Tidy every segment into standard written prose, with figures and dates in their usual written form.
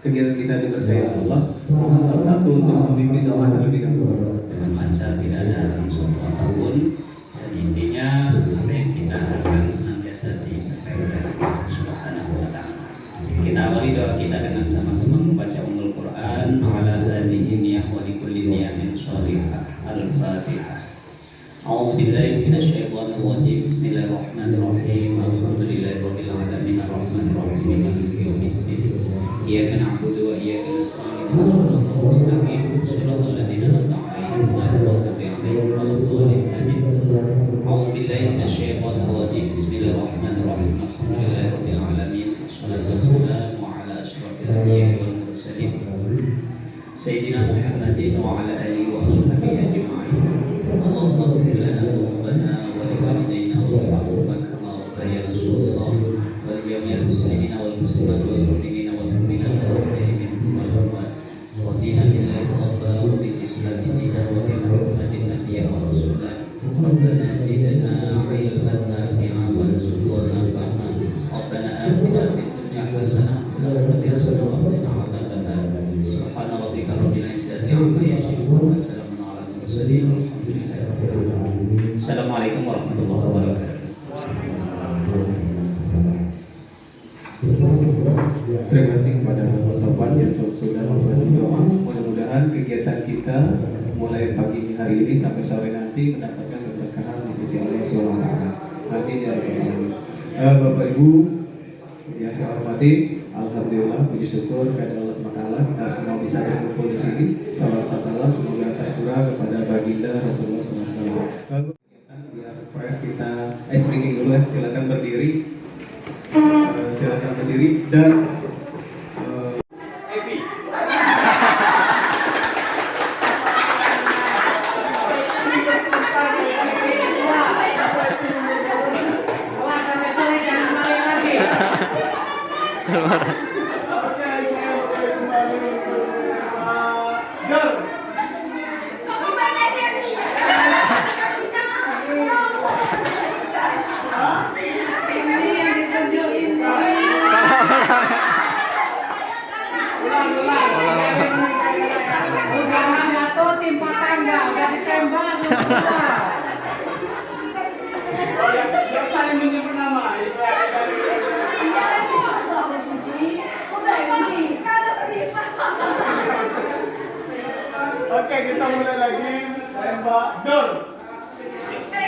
kegiatan kita diberkahi Allah. Salah satu untuk membimbing doa terlebih dahulu. Dengan lancar, tidak ada suatu apapun, dan intinya apa yang kita harapkan senantiasa diberkahi oleh Allah Subhanahu wa Ta'ala. Kita awali doa kita dengan sama-sama membaca Ummul Quran ala hadhihi niyyah wa likulli niyyatin shalihah. Al-Fatihah. A'udzu billahi minasyaitonir rajim. Bismillahirrahmanirrahim. Alhamdulillahirabbil alamin arrahmanir rahim maliki yaumiddin. Iyyaka na'budu wa iyyaka nasta'in. Ihdinas mustaqim. Shiratal ladzina an'amta 'alaihim ghairil maghdubi 'alaihim waladdallin. Amin. A'udzu billahi minasyaitonir rajim. Bismillahirrahmanirrahim. Alhamdulillahirabbil alamin. Wassalatu wassalamu ala asyrofil anbiya'i wal mursalin. Sayyidina Muhammadin wa ala alihi wa sahbihi ajma'in. Allahumma ighfir lana dhunubana wa li walidayna warhamhuma kama rabbayana shaghira wa li jami'il muslimina wal muslimat wal mu'minina wal mu'minat wal muslimin wal mu'minat wa dina billahi rabba wa bil islam dinan wa bi muhammadin nabiyyan wa rasulan rabbana zidna ilman nafi'an warzuqna fahman rabbana atina fid dunya hasanah wa fil akhirati hasanah wa qina adzabannar subhana rabbika rabbil izzati amma yasifun wa salamun alal mursalin. Assalamualaikum warahmatullahi wabarakatuh. Terima kasih kepada Bapak Sofwan yang sudah membantu doa. Mudah-mudahan kegiatan kita mulai pagi hari ini sampai sore nanti mendapatkan keberkahan di sisi Allah Subhanahu wa Ta'ala. Amin ya rabbal alamin. Bapak Ibu yang saya hormati, alhamdulillah puji syukur kepada Allah Subhanahu wa Ta'ala kita semua bisa berkumpul di sini. Salam semoga tercurah kepada baginda Rasulullah SAW. Kita speaking dulu ya, silakan berdiri. Silakan berdiri dan Oke, kita mulai lagi. Tembak dor. Oke.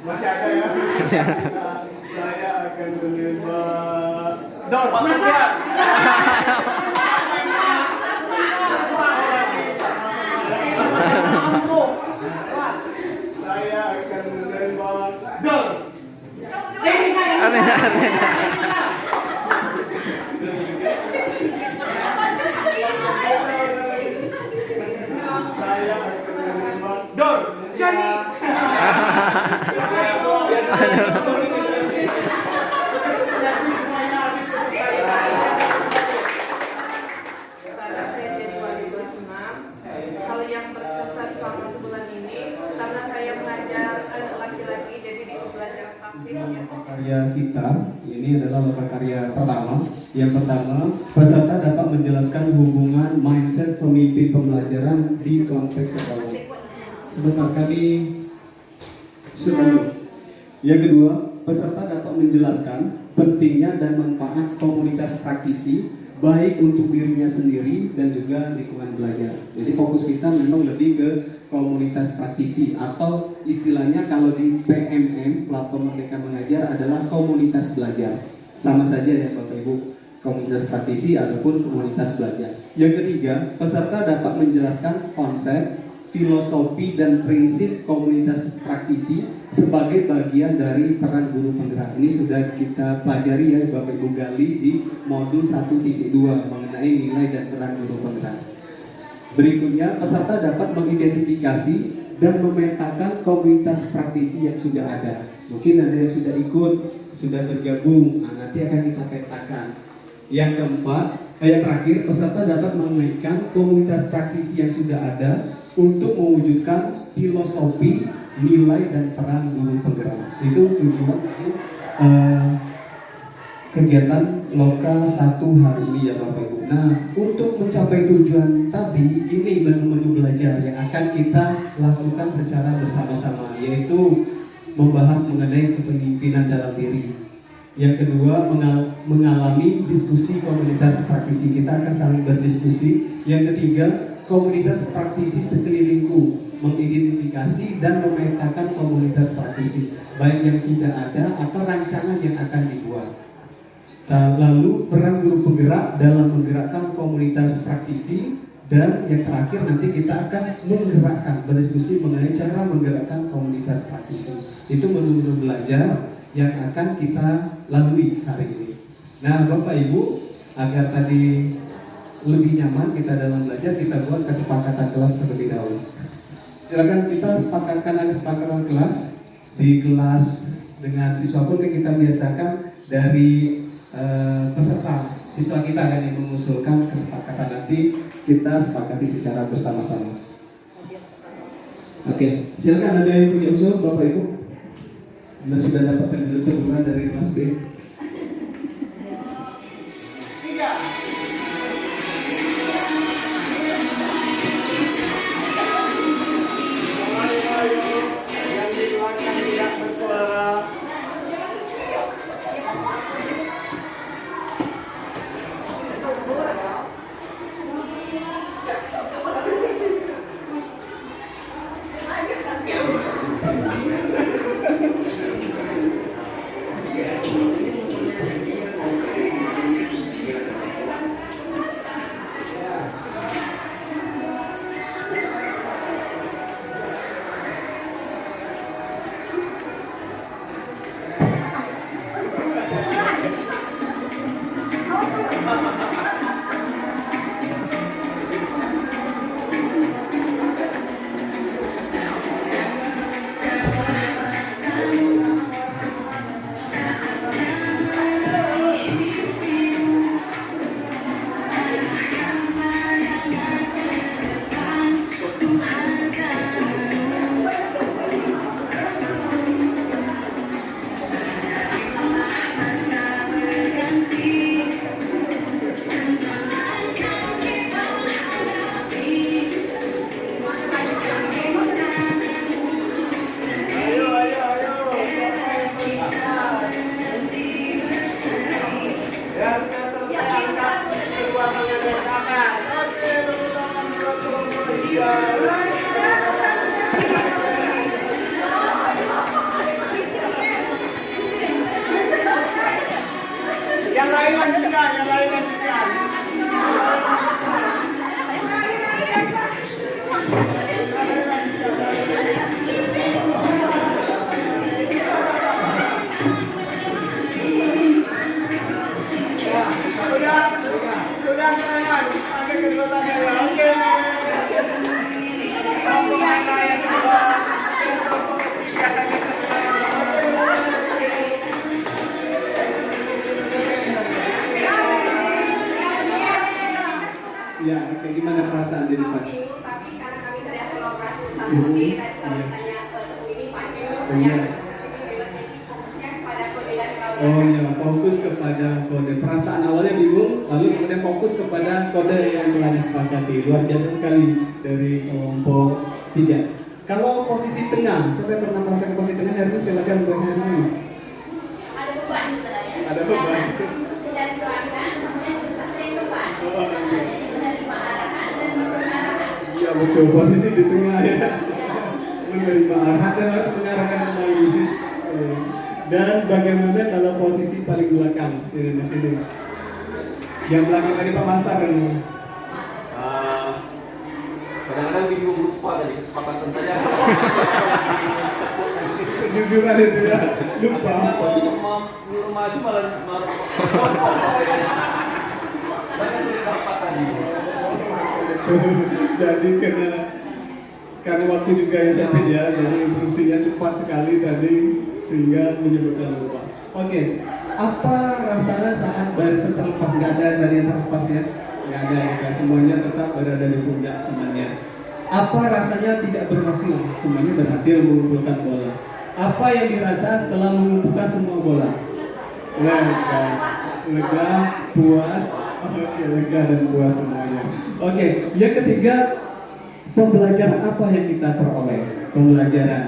Masih ada ya? Saya akan menembak dor. Saya akan menembak dor. Saya akan menembak dor. Johnny. Saya jadi wali kelas 6. Hal yang berkesan selama sebulan ini karena saya mengajar anak laki-laki jadi di pembelajaran tahfiz. karya kita ini adalah loka karya pertama. Yang pertama, peserta dapat menjelaskan hubungan mindset pemimpin pembelajaran di konteks sekolah. Sebentar kami sebelum. Yang kedua, peserta dapat menjelaskan pentingnya dan manfaat komunitas praktisi baik untuk dirinya sendiri dan juga lingkungan belajar. Jadi fokus kita memang lebih ke komunitas praktisi atau istilahnya kalau di PMM Platform Merdeka Mengajar adalah komunitas belajar. Sama saja ya Bapak Ibu, komunitas praktisi ataupun komunitas belajar. Yang ketiga, peserta dapat menjelaskan konsep, filosofi dan prinsip komunitas praktisi sebagai bagian dari peran guru penggerak. Ini sudah kita pelajari ya Bapak Ibu gali di modul 1.2 mengenai nilai dan peran guru penggerak. Berikutnya, peserta dapat mengidentifikasi dan memetakan komunitas praktisi yang sudah ada. Mungkin ada yang sudah ikut, sudah bergabung, nanti akan kita petakan. Yang keempat, yang terakhir, peserta dapat mengaitkan komunitas praktisi yang sudah ada untuk mewujudkan filosofi nilai dan peran guru penggerak. Itu tujuan kegiatan lokal 1 hari ini ya Bapak Ibu. Nah, untuk mencapai tujuan tadi, ini menu-menu belajar yang akan kita lakukan secara bersama-sama, yaitu membahas mengenai kepemimpinan dalam diri. Yang kedua, mengalami diskusi komunitas praktisi. Kita akan saling berdiskusi. Yang ketiga, komunitas praktisi sekelilingku, mengidentifikasi dan memetakan komunitas praktisi, baik yang sudah ada atau rancangan yang akan dibuat. Lalu peran guru penggerak dalam menggerakkan komunitas praktisi, dan yang terakhir nanti kita akan menggerakkan, berdiskusi mengenai cara menggerakkan komunitas praktisi. Itu menu-menu belajar yang akan kita lalui hari ini. Nah, Bapak Ibu, agar tadi lebih nyaman kita dalam belajar, kita buat kesepakatan kelas terlebih dahulu. Silakan kita sepakatkan ada kesepakatan kelas. Di kelas dengan siswa pun kita biasakan dari peserta siswa kita akan yang mengusulkan kesepakatan, nanti kita sepakati secara bersama-sama. Oke, silakan ada yang punya usul Bapak Ibu. Anda sudah dapatkan dulu teguran dari Mas B. 3. Yang di belakang tidak bersuara. Yang lain lanjutkan, yang lain lanjutkan. Sudah kalian, ada kedua tangan. Oke. Sambung yang kedua. Ya, oke, gimana perasaan jadi Pak? Bingung, tapi karena kami teriak kolaborasi utama tadi kalau misalnya ini panjang banyak, jadi fokusnya kepada kode dan kawan. Oh ya, fokus kepada kode. Perasaan awalnya bingung, lalu kemudian fokus kepada kode yang telah disepakati. Luar biasa sekali dari kelompok 3. Kalau posisi tengah, siapa yang pernah merasakan posisi tengah? Herni, silakan Bu Herni. Ada beban sebenarnya. Ada beban. Sedang pelanggan, kemudian berusaha beban. Oh, oke. Jadi menerima arahan dan mengarahkan. Iya betul, posisi di tengah ya. Menerima arahan dan harus mengarahkan kembali. Dan bagaimana kalau posisi paling belakang di sini? Yang belakang tadi Pak Master. Kadang-kadang bingung lupa dari kesepakatan tadi. Kejujuran itu ya, lupa. Nyuruh maju malah banyak sudah dapat tadi. Jadi karena waktu juga yang sempit ya, jadi instruksinya cepat sekali tadi sehingga menyebutkan lupa. Oke, apa rasanya saat barisan terlepas? Nggak ada dari yang terlepas ya? Nggak ada, ya. Semuanya tetap berada di pundak temannya. Apa rasanya tidak berhasil? Semuanya berhasil mengumpulkan bola. Apa yang dirasa setelah mengumpulkan semua bola? Lega, puas. Oke, lega dan puas semuanya. Oke, yang ketiga, pembelajaran apa yang kita peroleh? Pembelajaran.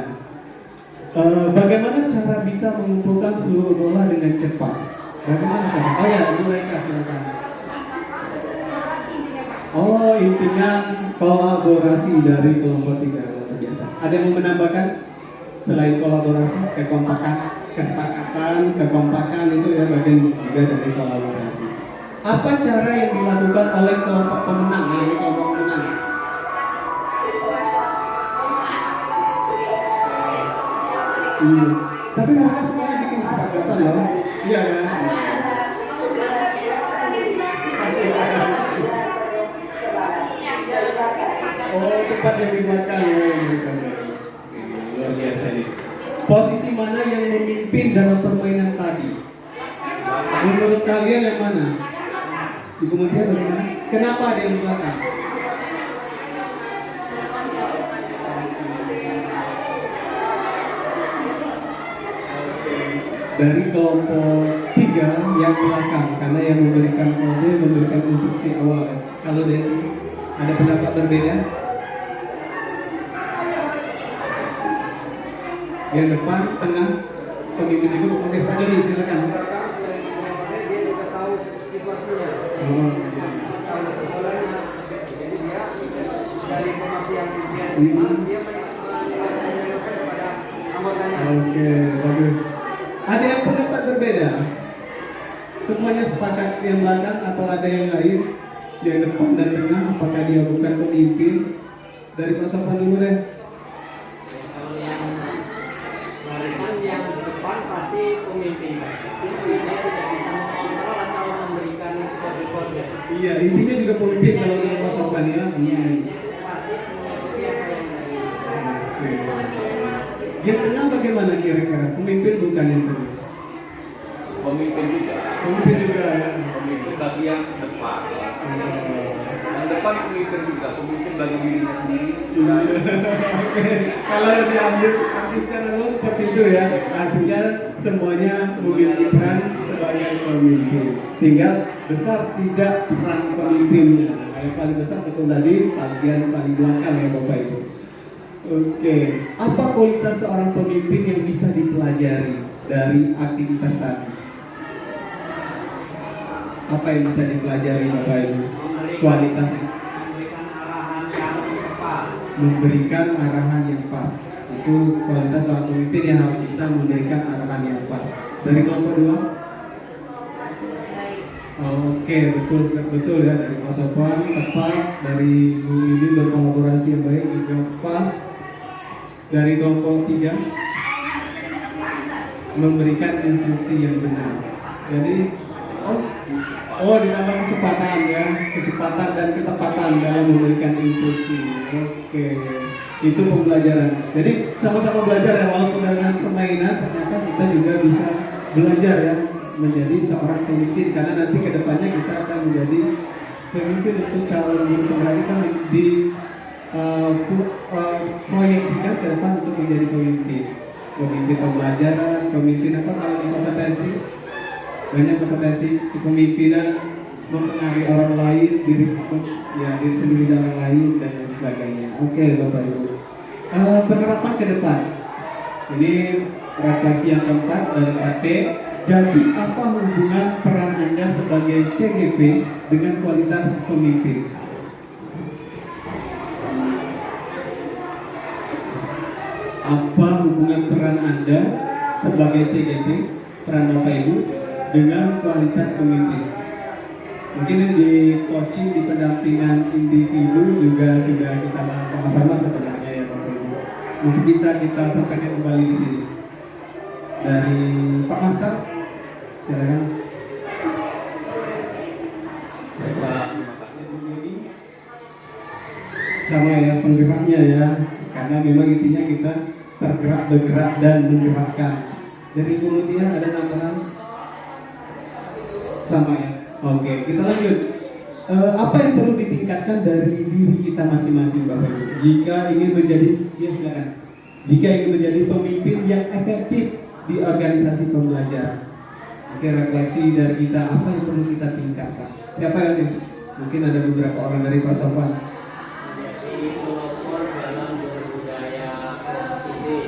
Bagaimana cara bisa mengumpulkan seluruh bola dengan cepat? Bagaimana cara? Oh ya, mereka silakan. Oh, intinya kolaborasi dari kelompok 3 luar biasa. Ada yang mau menambahkan selain kolaborasi, kekompakan, kesepakatan, kekompakan itu ya bagian juga dari kolaborasi. Apa cara yang dilakukan oleh kelompok pemenang? Ini kelompok pemenang. Tapi mereka semuanya bikin kesepakatan loh. Iya kan? Oh, cepat yang dimakan. Luar biasa ini. Posisi mana yang memimpin dalam permainan tadi? Menurut kalian yang mana? Ibu Mutia bagaimana? Kenapa ada yang di belakang? Dari kelompok 3 yang belakang, karena yang memberikan kode, memberikan instruksi awal. Kalau dari ada pendapat berbeda? Yang depan, tengah, pemimpin itu. Oke, Pak Joni silakan. Dia juga tahu situasinya. Oh. Tahu bolanya. Jadi dia dari informasi yang dia terima, dia menyampaikan kepada anggotanya. Oke, bagus. Ada yang pendapat berbeda? Semuanya sepakat yang belakang atau ada yang lain? Yang depan dan tengah, apakah dia bukan pemimpin? Dari Pak Sofan dulu deh. Kalau yang barisan yang depan pasti pemimpin. Tapi dia tidak bisa mengontrol atau memberikan kode-kode. Iya, intinya juga pemimpin kalau dari Pak Sofan ya. Pasti mengikuti apa yang dari. Oke. Yang tengah bagaimana kira-kira? Pemimpin bukan yang tengah? Pemimpin juga, Pemimpin juga ya. pemimpin bagi yang depan. Yang depan pemimpin juga, pemimpin bagi dirinya sendiri. Oke, kalau diambil arti secara luas seperti itu ya, artinya semuanya memiliki peran sebagai pemimpin. Tinggal besar tidak peran pemimpinnya. Nah, yang paling besar betul tadi bagian paling belakang ya Bapak Ibu. Oke, apa kualitas seorang pemimpin yang bisa dipelajari dari aktivitas tadi? Apa yang bisa dipelajari Bapak Ibu? Kualitasnya. Memberikan arahan yang pas. Itu kualitas seorang pemimpin yang harus bisa memberikan arahan yang pas. Dari kelompok 2? Oke, betul ya dari Pak Sofwan tepat, dari Bu ini berkolaborasi yang baik juga pas. Dari kelompok 3 memberikan instruksi yang benar. Jadi ditambah kecepatan ya, kecepatan dan ketepatan dalam memberikan instruksi. Oke, itu pembelajaran. Jadi sama-sama belajar ya, walaupun dengan permainan ternyata kita juga bisa belajar ya menjadi seorang pemimpin, karena nanti kedepannya kita akan menjadi pemimpin untuk calon guru penggerak kan di proyeksikan ke depan untuk menjadi pemimpin pembelajaran, pemimpin apa kalau di kompetensi banyak kompetensi kepemimpinan, mempengaruhi orang lain, diri sendiri dan orang lain dan lain sebagainya. Oke Bapak Ibu, penerapan ke depan ini refleksi yang keempat dari RP. Jadi apa hubungan peran Anda sebagai CGP dengan kualitas pemimpin? Apa hubungan peran Anda sebagai CGP, peran Bapak Ibu dengan kualitas pemimpin? Mungkin di coaching, di pendampingan individu juga sudah kita bahas sama-sama sebenarnya ya Bapak Ibu. Mungkin bisa kita sampaikan kembali di sini. Dari Pak Master, silakan. Sama ya penggeraknya ya, karena memang intinya kita tergerak, bergerak dan menggerakkan. Dari Ibu Mutia ada tambahan? Sama ya. Oke, kita lanjut. apa yang perlu ditingkatkan dari diri kita masing-masing Bapak Ibu jika ingin menjadi, ya silakan, jika ingin menjadi pemimpin yang efektif di organisasi pembelajaran? Oke, refleksi dari kita, apa yang perlu kita tingkatkan? Siapa yang ini? Mungkin ada beberapa orang dari Pak Sofwan. Jadi pelopor dalam berbudaya positif.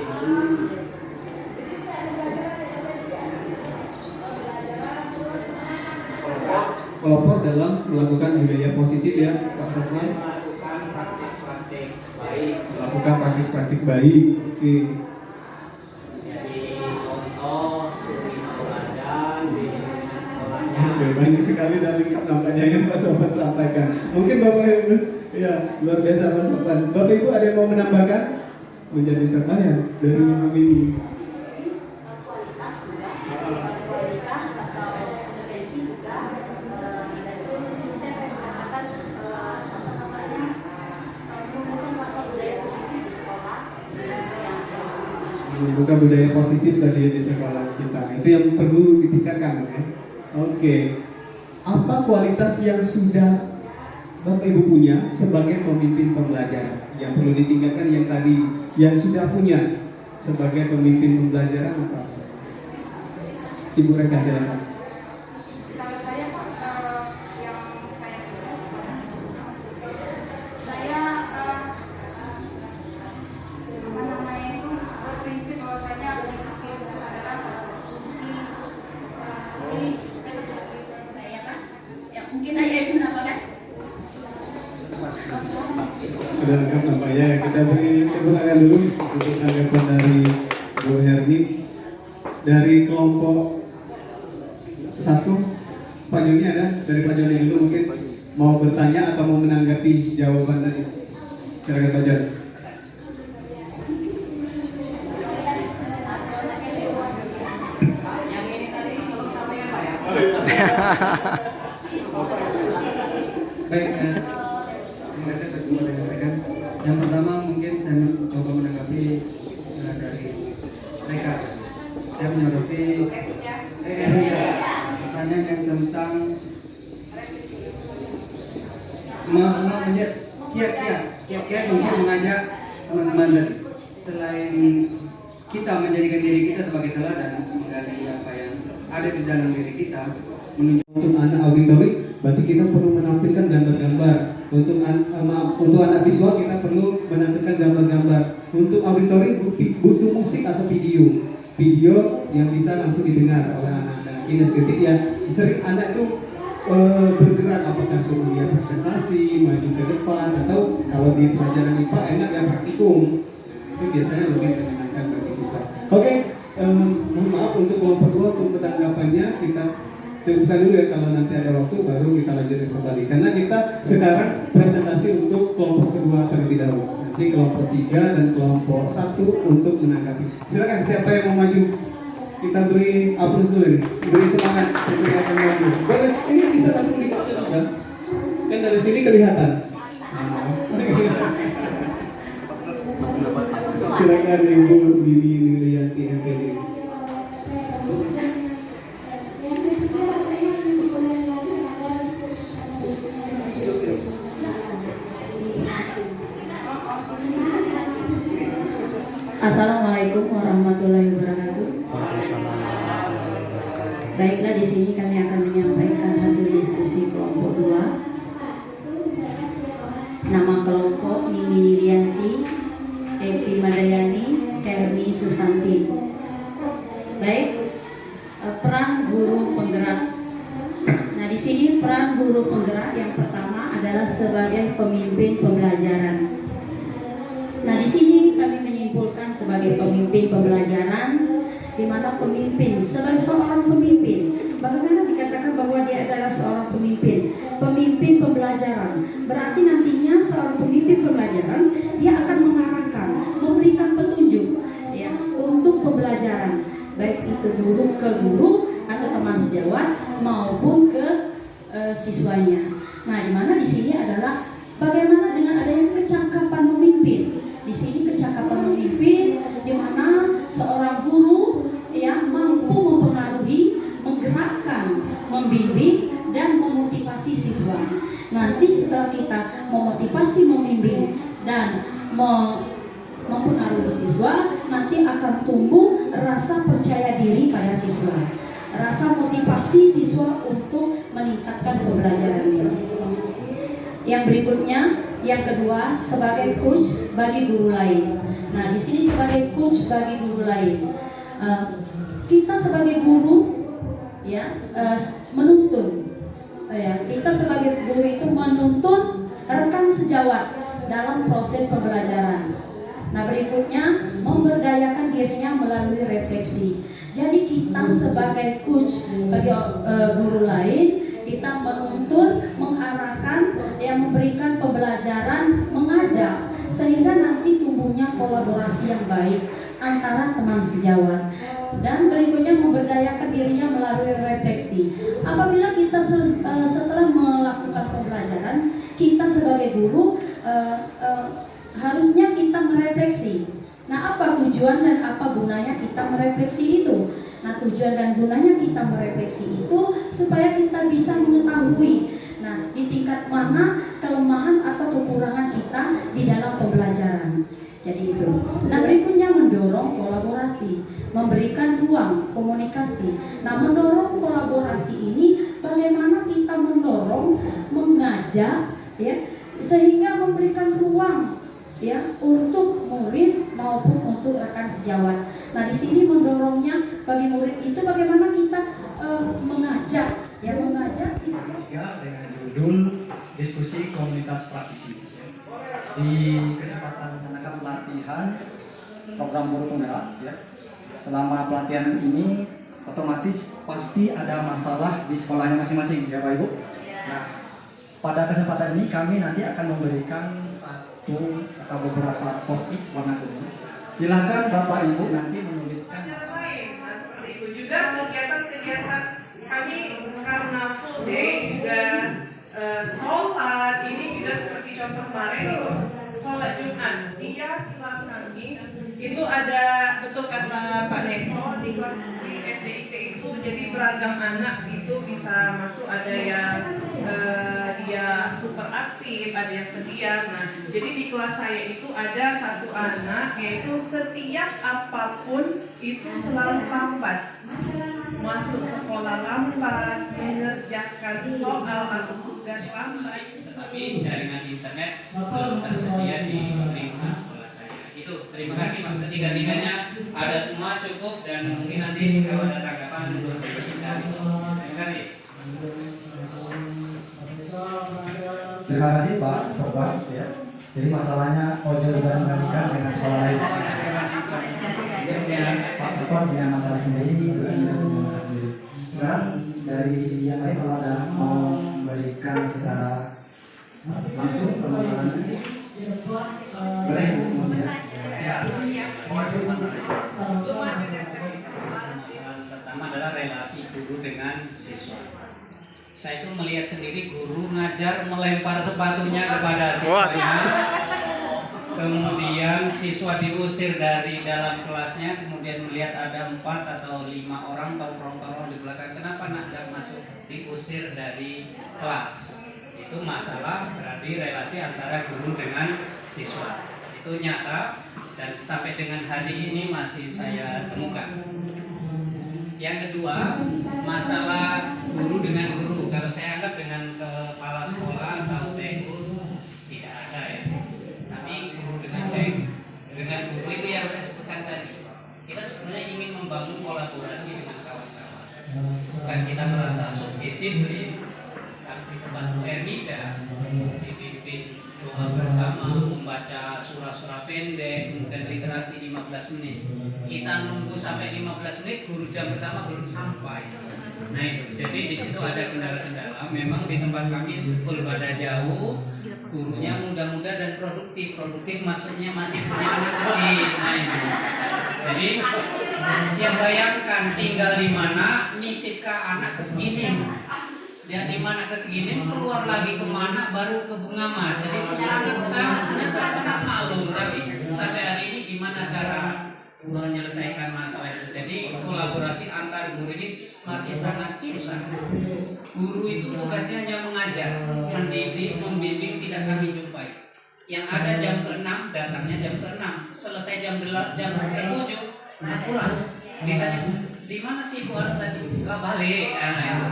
Pelopor dalam melakukan budaya positif ya Pak Sofwan. Melakukan praktik-praktik baik. Melakukan praktik-praktik baik. Oke. Jadi contoh suri tauladan di sekolahnya. Oke, banyak sekali dari nampaknya yang Pak Sofwan sampaikan. Mungkin Bapak Ibu, ya luar biasa Pak Sofwan. Bapak Ibu ada yang mau menambahkan? Menjadi serta dari Ibu ini. Kualitas juga, kualitas atau kompetensi juga, dan itu saya mengatakan apa namanya menumbuhkan rasa budaya positif di sekolah yang Bukan budaya positif tadi di sekolah kita. Itu yang perlu ditingkatkan ya. Oke. Apa kualitas yang sudah Bapak Ibu punya sebagai pemimpin pembelajaran? Yang perlu ditingkatkan yang tadi, yang sudah punya sebagai pemimpin pembelajaran apa? Ibu Reka silakan. Kalau saya Pak, yang saya apa namanya itu berprinsip bahwasanya disiplin adalah salah satu kunci sukses. Jadi saya ya kan? Ya mungkin aja Ibu menambahkan. Sudah lengkap nampaknya. Kita beri tepuk tangan dulu untuk tanggapan dari Bu Herni dari kelompok 1. Pak Joni ada? Dari Pak Joni dulu mungkin mau bertanya atau mau menanggapi jawaban tadi. Silakan Pak Joni. Yang ini tadi belum sampaikan Pak ya. Baik, terima kasih atas semua yang disampaikan. Yang pertama mungkin saya mencoba menanggapi dari mereka. Saya menyoroti pertanyaan yang tentang kiat-kiat untuk mengajak teman-teman tadi. Selain kita menjadikan diri kita sebagai teladan, menggali apa yang ada di dalam diri kita, Untuk anak auditori, berarti kita perlu menampilkan gambar-gambar. Untuk anak visual kita perlu menampilkan gambar-gambar. Untuk auditori butuh musik atau video yang bisa langsung didengar oleh anak. Dan kinestetik ya sering anak itu bergerak, apakah suruh dia presentasi, maju ke depan, atau kalau di pelajaran IPA enak ya praktikum. Itu biasanya lebih menyenangkan bagi siswa. Oke, mohon maaf untuk kelompok 2 untuk tanggapannya kita cukupkan dulu ya, kalau nanti ada waktu baru kita lanjutkan kembali. Karena kita sekarang presentasi untuk kelompok kedua terlebih dahulu. Nanti kelompok 3 dan kelompok 1 untuk menanggapi. Silakan siapa yang mau maju? Kita beri aplaus dulu nih. Beri semangat untuk yang akan maju. Boleh, ini bisa langsung dibaca juga. Kan dari sini kelihatan. Silakan Ibu Dini Nilianti MPD. Assalamualaikum warahmatullahi wabarakatuh. Baiklah, di sini kami akan menyampaikan hasil diskusi kelompok 2. Nama kelompok Mimi Nilianti, Evi Madayani, Hermi Susanti. Baik, peran guru penggerak. Nah, di sini peran guru penggerak yang pertama adalah sebagai pemimpin pembelajaran. Nah, di sini kami menyimpulkan sebagai pemimpin pembelajaran, di mana pemimpin sebagai seorang pemimpin, bagaimana dikatakan bahwa dia adalah seorang pemimpin pembelajaran. Berarti nantinya seorang pemimpin pembelajaran dia akan mengarahkan, memberikan petunjuk ya untuk pembelajaran, baik itu guru ke guru atau teman sejawat maupun ke siswanya. Nah, di mana di sini adalah bagaimana dengan adanya kecakapan memimpin. Di sini kecakapan memimpin di mana seorang guru yang mampu mempengaruhi, menggerakkan, membimbing dan memotivasi siswa. Nah, akan tumbuh rasa percaya diri pada siswa, rasa motivasi siswa untuk meningkatkan pembelajarannya. Yang berikutnya, yang kedua, sebagai coach bagi guru lain. Nah, di sini sebagai coach bagi guru lain, kita sebagai guru ya menuntun, kita sebagai guru itu menuntun rekan sejawat dalam proses pembelajaran. Nah, berikutnya memberdayakan dirinya melalui refleksi. Jadi kita sebagai coach bagi guru lain, kita menuntun, mengarahkan, yang memberikan pembelajaran, mengajak, sehingga nanti tumbuhnya kolaborasi yang baik antara teman sejawat. Dan berikutnya memberdayakan dirinya melalui refleksi. Apabila kita setelah melakukan pembelajaran, kita sebagai guru harusnya kita merefleksi. Nah, apa tujuan dan apa gunanya kita merefleksi itu? Nah, tujuan dan gunanya kita merefleksi itu supaya kita bisa mengetahui, nah, di tingkat mana kelemahan atau kekurangan kita di dalam pembelajaran. Jadi itu. Nah, berikutnya mendorong kolaborasi, memberikan ruang komunikasi. Nah, mendorong kolaborasi ini bagaimana kita mendorong, mengajak, ya, sehingga memberikan ruang ya untuk murid maupun untuk rekan sejawat. Nah, di sini mendorongnya bagi murid itu bagaimana kita mengajak siswa dengan judul diskusi komunitas praktisi. Di kesempatan melaksanakan pelatihan program guru penggerak ya. Selama pelatihan ini otomatis pasti ada masalah di sekolahnya masing-masing ya Pak Ibu. Nah, pada kesempatan ini kami nanti akan memberikan satu atau beberapa post-it warna kuning. Silakan Bapak Ibu nanti menuliskan Acara lain, nah seperti itu juga kegiatan-kegiatan kami karena full day juga sholat, ini juga seperti contoh kemarin sholat Jumat 3 silang kami itu ada, betul kata Pak Neko, di kelas di SDIT itu jadi beragam anak itu bisa masuk, ada yang dia super aktif, ada yang pendiam. Nah, jadi di kelas saya itu ada satu anak yaitu setiap apapun itu selalu lambat, masuk sekolah lambat, mengerjakan soal atau tugas lambat. Tetapi jaringan internet belum tersedia di lingkungan sekolah saya. Itu terima kasih Pak. Ketiga-tiganya ada semua cukup dan mungkin nanti kalau ada tanggapan untuk kita diskusi. Terima kasih. Terima kasih Pak Sobat ya. Jadi masalahnya Ojo juga membandingkan dengan sekolah lain. Ya, Pak Sobat punya masalah sendiri, juga punya masalah sendiri. Sekarang dari yang lain kalau ada mau memberikan secara langsung permasalahannya, boleh kemudian. Pertama adalah relasi guru dengan siswa. Saya itu melihat sendiri guru ngajar melempar sepatunya kepada siswanya, kemudian siswa diusir dari dalam kelasnya, kemudian melihat ada 4 atau 5 orang tongkrong-tongkrong di belakang. Kenapa nak gak masuk, diusir dari kelas? Itu masalah berarti relasi antara guru dengan siswa. Itu nyata dan sampai dengan hari ini masih saya temukan. Yang kedua, masalah guru dengan guru. Kalau saya anggap dengan kepala sekolah atau TU tidak ada ya. Tapi guru dengan guru itu yang saya sebutkan tadi. Kita sebenarnya ingin membangun kolaborasi dengan kawan-kawan. Bukan kita merasa subdisiplin, tapi bantu Ermida dipimpin doa bersama, membaca surah-surah pendek, kemudian literasi 15 menit. Kita nunggu sampai 15 menit, guru jam pertama belum sampai. Nah itu, jadi di situ ada kendala-kendala. Memang di tempat kami sekolah pada jauh, gurunya muda-muda dan produktif. Produktif maksudnya masih punya anak kecil. Nah itu. Jadi yang bayangkan tinggal di mana, nitip ke anak segini. Dan di mana ke segini keluar lagi kemana baru ke Bunga Mas. Jadi itu sangat malu. Tapi sampai hari ini gimana cara menyelesaikan masalah itu? Jadi kolaborasi antar guru ini masih sangat susah. Guru itu tugasnya hanya mengajar, mendidik, membimbing, tidak kami jumpai. Yang ada jam ke-6 datangnya jam ke-6, selesai jam ke-7 pulang. Ditanya, di mana sih ibu anak tadi? Lah balik.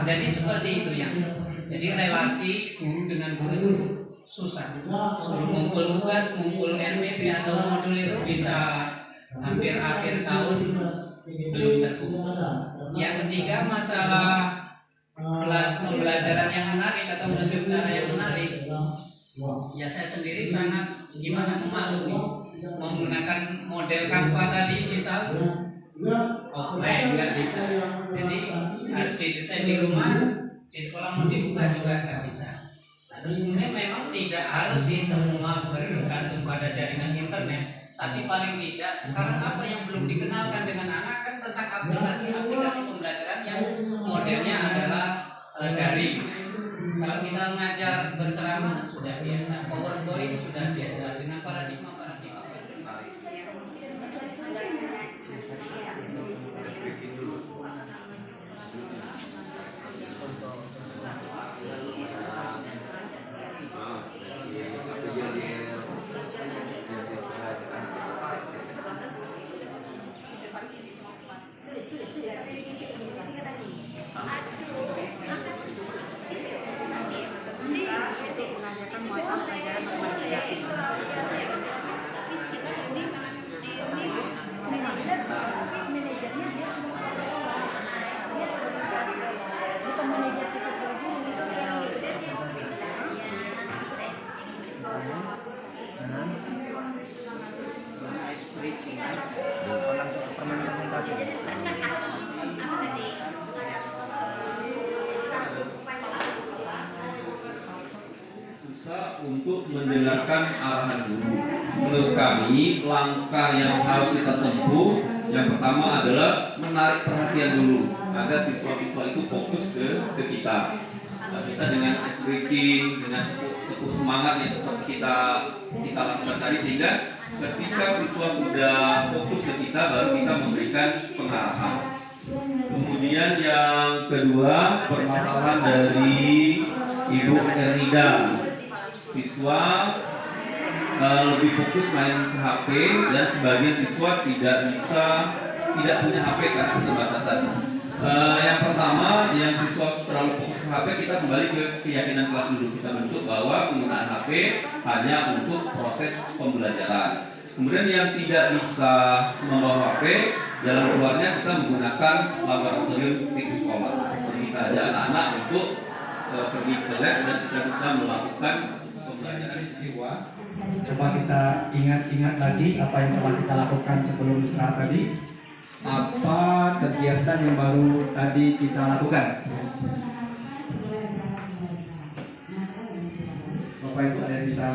Jadi seperti itu ya. Jadi relasi guru dengan guru itu susah. Suruh ngumpul tugas, ngumpul NPP atau modul itu bisa hampir akhir tahun belum terkumpul. Yang ketiga masalah pembelajaran yang menarik atau belajar cara yang menarik. Ya saya sendiri sangat gimana memaklumi menggunakan model Canva tadi misal offline nggak bisa. Jadi harus didesain di rumah, di sekolah mau dibuka juga nggak bisa. Nah, terus sebenarnya memang tidak harus sih semua bergantung pada jaringan internet, tapi paling tidak sekarang apa yang belum dikenalkan dengan anak kan tentang aplikasi-aplikasi pembelajaran yang modelnya adalah daring. Kalau kita mengajar berceramah sudah biasa, PowerPoint sudah biasa dengan paradigma-paradigma baru. mengajarkan muatan pelajaran berbasis yakin. Manajernya dia sudah kepala sekolah, dia sebagai kepala sekolah, bukan manajer kita sebagai guru itu yang dia susah untuk mendengarkan arahan guru. Menurut kami, langkah yang harus kita tempuh yang pertama adalah menarik perhatian dulu agar siswa-siswa itu fokus ke kita. Bisa dengan ice breaking, dengan teguh semangat yang seperti kita lakukan tadi, sehingga ketika siswa sudah fokus ke kita baru kita memberikan pengarahan. Kemudian yang kedua, permasalahan dari Ibu Ernida. Siswa lebih fokus main ke HP dan sebagian siswa tidak punya HP karena keterbatasan. Yang pertama, yang siswa terlalu fokus ke HP, kita kembali ke keyakinan kelas dulu. Kita bentuk bahwa penggunaan HP hanya untuk proses pembelajaran. Kemudian yang tidak bisa membawa HP, jalan keluarnya kita menggunakan laboratorium di sekolah. Kita ajak anak-anak untuk pergi ke lab dan kita bisa melakukan pembelajaran istiwa. Coba kita ingat-ingat lagi apa yang telah kita lakukan sebelum istirahat tadi. Apa kegiatan yang baru tadi kita lakukan? Bapak Ibu ada yang bisa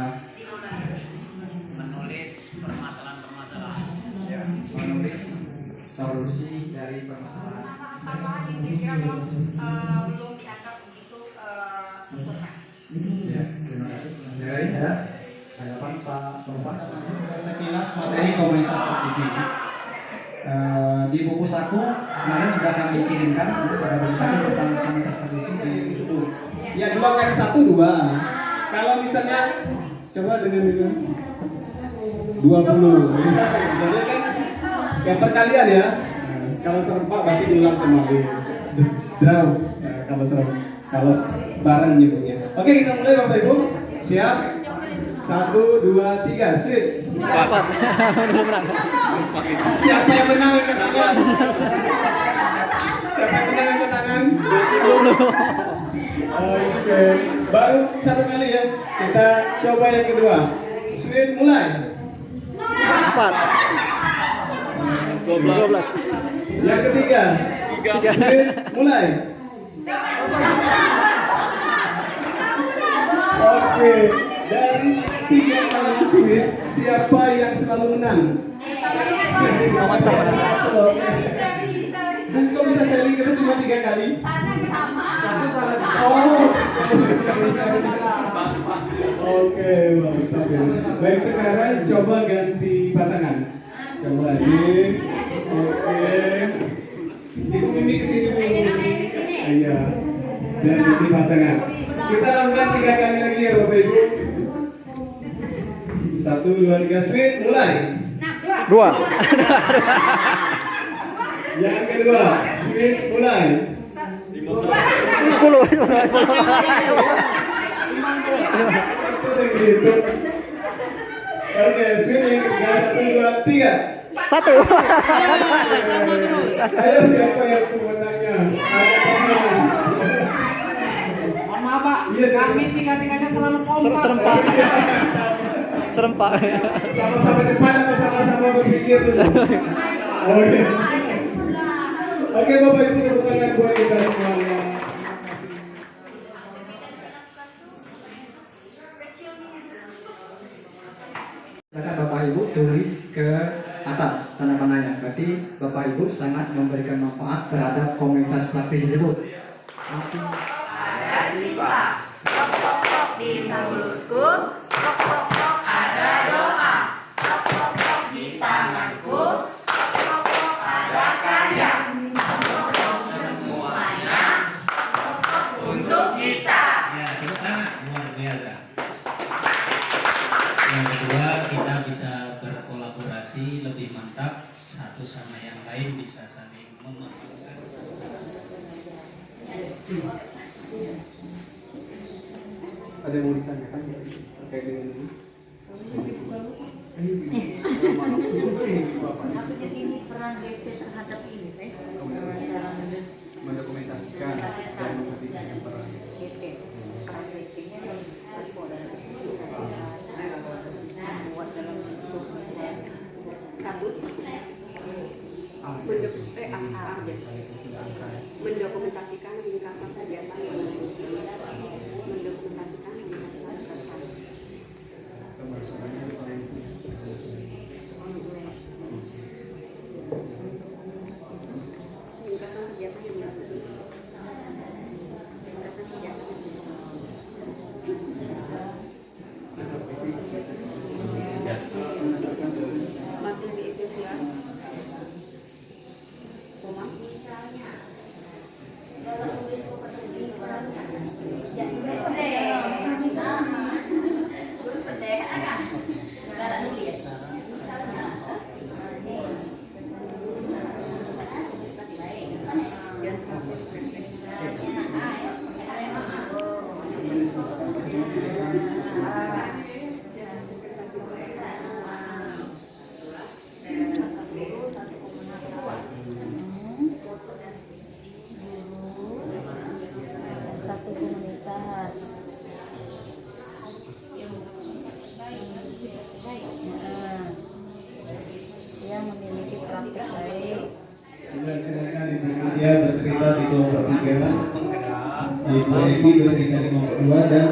menulis permasalahan-permasalahan, ya, menulis solusi dari permasalahan. apa yang kira-kira belum dianggap begitu sempurna. Ya, terima kasih. Jadi ada harapan Pak Sobat sekilas materi komunitas praktisi. Di buku saku kemarin sudah kami kirimkan untuk pada berbicara tentang komunitas praktisi di buku. Ya 2x1 2. Kalau misalnya coba dengan 20. Jadi kan yang perkalian ya. Kalau serempak berarti ulang kembali. Draw. Kalau serempak, kalau bareng nyebutnya. Oke, kita mulai Bapak Ibu. Siap? 1, 2, 3, sweet. Siapa yang menang angkat tangan? Siapa yang menang angkat tangan? Oke, baru satu kali ya. Kita coba yang kedua. Sweet, mulai. 12. Yang ketiga. 3. Sweet, mulai. Oke, dari 3 kali sweet, siapa yang selalu menang? Kok bisa seri kita cuma 3 kali? Oh. Oke, mantap ya. Baik, sekarang coba ganti pasangan. Coba lagi. Oke. Ibu Mimi kesini dulu. Iya. Dan ganti pasangan. Kita lakukan 3 kali lagi ya Bapak Ibu. 1, 2, 3, sweet, mulai. 2. Yang kedua, Smith mulai. 10. Oke, Smith yang ketiga, 1, 2, 3. 1. Ayo siapa yang pemenangnya? Mohon maaf Pak, Iya, silakan. kami tiga-tiganya selalu kompak. Serempak. Serempak. Sama-sama depan atau sama-sama berpikir dulu? Oke. Oke, Bapak Ibu, tepuk tangan buat kita semuanya. Silakan Bapak Ibu tulis ke atas tanda panahnya. Berarti Bapak Ibu sangat memberikan manfaat terhadap komunitas praktis tersebut. Ada jiwa, tok tok tok di mulutku, tok tok tok ada doa, tok tok tok di tanganku, tok tok tok ada karya, tok tok tok semuanya, tok tok untuk kita. Ya, tepuk tangan. Luar biasa. Yang kedua, kita bisa berkolaborasi lebih mantap, satu sama yang lain bisa saling memaafkan. Ada yang mau ditanyakan terkait dengan ini? Maksudnya ini peran BP terhadap ini, Mendokumentasikan dan memperhatikan peran. BP, peran BP-nya buat dalam bentuk kabut, mendokumentasikan ringkasan kegiatan mendokumentasikan ringkasan ringkasan kegiatan yang berlangsung ringkasan kegiatan masih di esensial koma misalnya dalam tulis misalnya ya Guru sedih kan? Galak nulis. misalnya satu komunitas. Yang memiliki praktik baik. Kemudian silakan Ibu Lydia bercerita di kelompok 3, Ibu Evi bercerita di kelompok 2, dan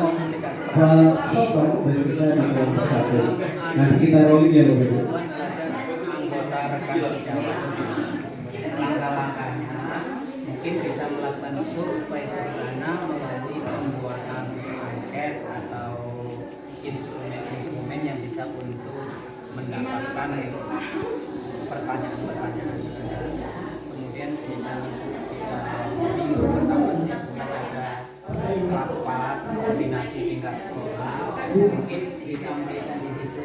Pak Sopan bercerita di kelompok 1. Nanti kita rolling ya Bapak Ibu. Anggota rekan sejawat langkah-langkahnya mungkin bisa melakukan survei sederhana melalui pembuatan angket atau instrumen-instrumen yang bisa untuk mendapatkan pertanyaan-pertanyaan. Kemudian bisa minggu pertama setiap bulan ada rapat koordinasi tingkat sekolah, mungkin bisa melihat di situ.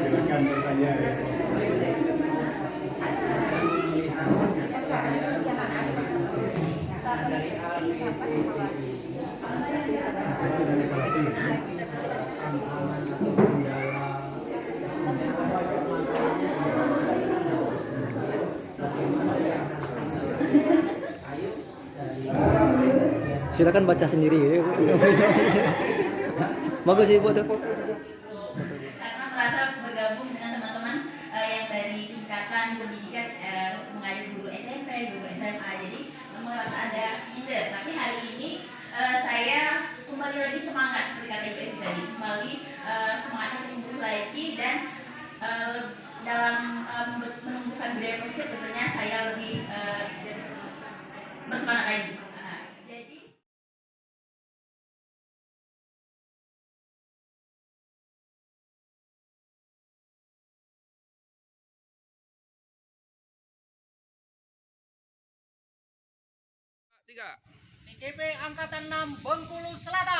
Silakan bertanya ya. Silakan baca sendiri. Bagus sih buat Karena merasa bergabung dengan teman-teman yang dari tingkatan pendidikan mengajar guru SMP, guru SMA, jadi merasa ada minder. Tapi hari ini saya kembali lagi semangat seperti kata Ibu Evi tadi, kembali semangatnya tumbuh lagi dan dalam menumbuhkan budaya positif tentunya saya lebih bersemangat lagi. 3. CKP Angkatan 6 Bengkulu Selatan.